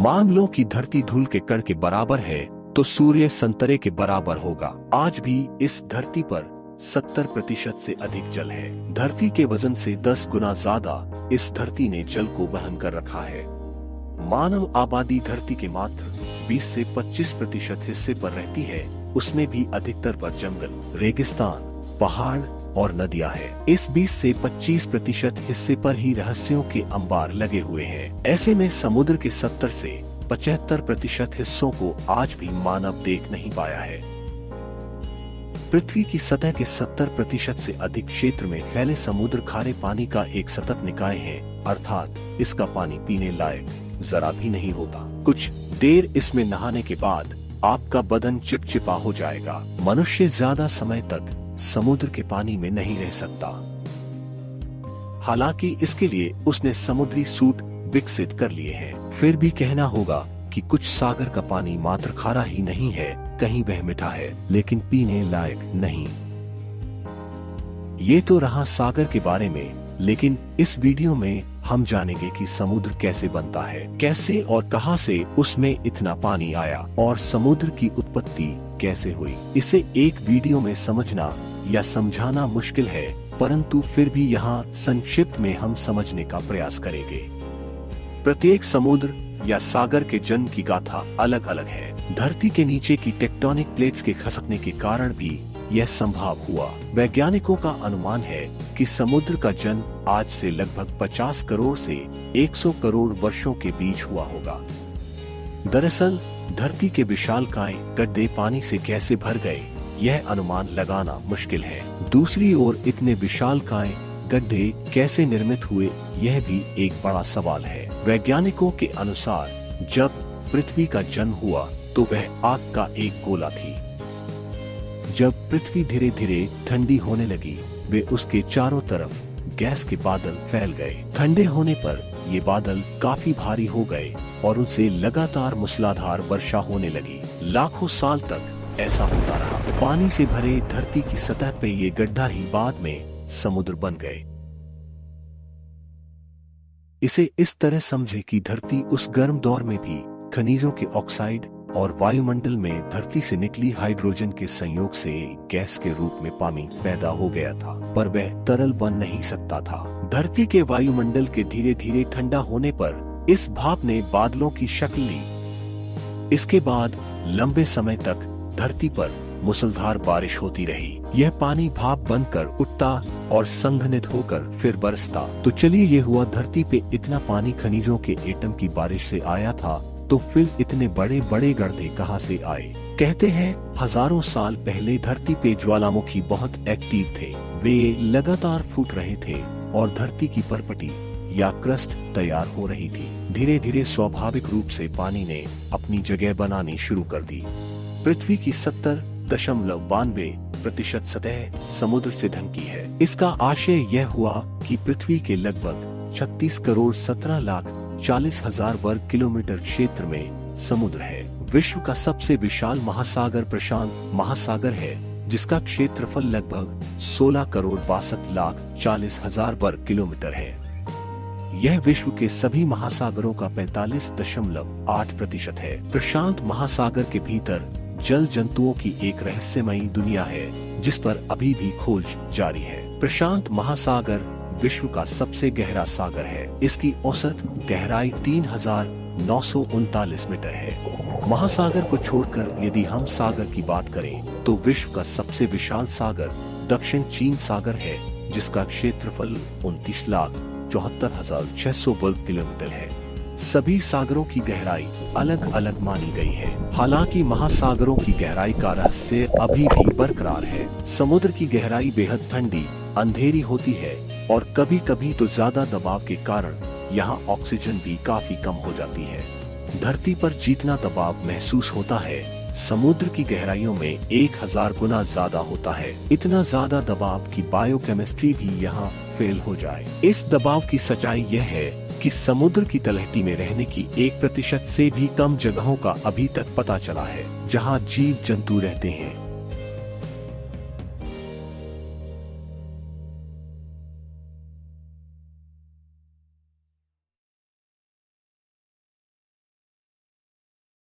मान लो कि धरती धूल के कण के बराबर है तो सूर्य संतरे के बराबर होगा। आज भी इस धरती पर 70% से अधिक जल है। धरती के वजन से 10 गुना ज्यादा इस धरती ने जल को वहन कर रखा है। मानव आबादी धरती के मात्र 20 से 25% हिस्से पर रहती है, उसमें भी अधिकतर पर जंगल, रेगिस्तान, पहाड़ और नदियां हैं। इस 20 से 25% हिस्से पर ही रहस्यों के अंबार लगे हुए हैं। ऐसे में समुद्र के 70 से 75% हिस्सों को आज भी मानव देख नहीं पाया है। पृथ्वी की सतह के 70% से अधिक क्षेत्र में फैले समुद्र खारे पानी का एक सतत निकाय है, अर्थात इसका पानी पीने लायक जरा भी नहीं होता। कुछ देर इसमें नहाने के बाद आपका बदन चिपचिपा हो जाएगा। मनुष्य ज्यादा समय तक समुद्र के पानी में नहीं रह सकता। हालांकि इसके लिए उसने समुद्री सूट विकसित कर लिए हैं। फिर भी कहना होगा कि कुछ सागर का पानी मात्र खारा ही नहीं है, कहीं वह मीठा है लेकिन पीने लायक नहीं। ये तो रहा सागर के बारे में, लेकिन इस वीडियो में हम जानेंगे कि समुद्र कैसे बनता है, कैसे और कहां से उसमें इतना पानी आया और समुद्र की उत्पत्ति कैसे हुई। इसे एक वीडियो में समझना या समझाना मुश्किल है, परंतु फिर भी यहाँ संक्षिप्त में हम समझने का प्रयास करेंगे। प्रत्येक समुद्र या सागर के जन्म की गाथा अलग अलग है। धरती के नीचे की टेक्टोनिक प्लेट्स के खसकने के कारण भी यह संभव हुआ। वैज्ञानिकों का अनुमान है कि समुद्र का जन्म आज से लगभग 50 करोड़ से 100 करोड़ वर्षों के बीच हुआ होगा। दरअसल धरती के विशालकाय गड्ढे पानी से कैसे भर गए, यह अनुमान लगाना मुश्किल है। दूसरी ओर इतने विशालकाय गड्ढे कैसे निर्मित हुए, यह भी एक बड़ा सवाल है। वैज्ञानिकों के अनुसार जब पृथ्वी का जन्म हुआ तो वह आग का एक गोला थी। जब पृथ्वी धीरे धीरे ठंडी होने लगी, वे उसके चारों तरफ गैस के बादल फैल गए। ठंडे होने पर ये बादल काफी भारी हो गए और उनसे लगातार मूसलाधार वर्षा होने लगी। लाखों साल तक ऐसा होता रहा। पानी से भरे धरती की सतह पे ये गड्ढा ही बाद में समुद्र बन गए। इसे इस तरह समझे कि धरती उस गर्म दौर में भी खनिजों के ऑक्साइड और वायुमंडल में धरती से निकली हाइड्रोजन के संयोग से गैस के रूप में पानी पैदा हो गया था, पर वह तरल बन नहीं सकता था। धरती के वायुमंडल के धीरे धीरे ठंडा होने पर इस भाप ने बादलों की शक्ल ली। इसके बाद लंबे समय तक धरती पर मूसलाधार बारिश होती रही। यह पानी भाप बनकर उठता और संघनित होकर फिर बरसता। तो चलिए, ये हुआ धरती पे इतना पानी खनिजों के एटम की बारिश से आया था, तो फिर इतने बड़े बड़े गड्ढे कहां से आए? कहते हैं हजारों साल पहले धरती पे ज्वालामुखी बहुत एक्टिव थे। वे लगातार फूट रहे थे और धरती की परपटी या क्रस्ट तैयार हो रही थी। धीरे धीरे स्वाभाविक रूप से पानी ने अपनी जगह बनानी शुरू कर दी। पृथ्वी की 70.92% सतह समुद्र से ढकी है। इसका आशय यह हुआ कि पृथ्वी के लगभग 36 करोड़ 17 लाख 40 हजार वर्ग किलोमीटर क्षेत्र में समुद्र है। विश्व का सबसे विशाल महासागर प्रशांत महासागर है, जिसका क्षेत्रफल लगभग 16 करोड़ 62 लाख 40 हजार वर्ग किलोमीटर है। यह विश्व के सभी महासागरों का 45.8% है। प्रशांत महासागर के भीतर जल जंतुओं की एक रहस्यमयी दुनिया है, जिस पर अभी भी खोज जारी है। प्रशांत महासागर विश्व का सबसे गहरा सागर है। इसकी औसत गहराई 3939 मीटर है। महासागर को छोड़कर यदि हम सागर की बात करें तो विश्व का सबसे विशाल सागर दक्षिण चीन सागर है, जिसका क्षेत्रफल 29,74,600 वर्ग किलोमीटर है। सभी सागरों की गहराई अलग अलग मानी गई है। हालांकि महासागरों की गहराई का रहस्य अभी भी बरकरार है। समुद्र की गहराई बेहद ठंडी, अंधेरी होती है और कभी कभी तो ज्यादा दबाव के कारण यहाँ ऑक्सीजन भी काफी कम हो जाती है। धरती पर जितना दबाव महसूस होता है, समुद्र की गहराइयों में 1000 गुना ज्यादा होता है। इतना ज्यादा दबाव की बायोकेमिस्ट्री भी यहाँ फेल हो जाए। इस दबाव की सच्चाई यह है कि समुद्र की तलहटी में रहने की 1% से भी कम जगहों का अभी तक पता चला है, जहाँ जीव जंतु रहते हैं।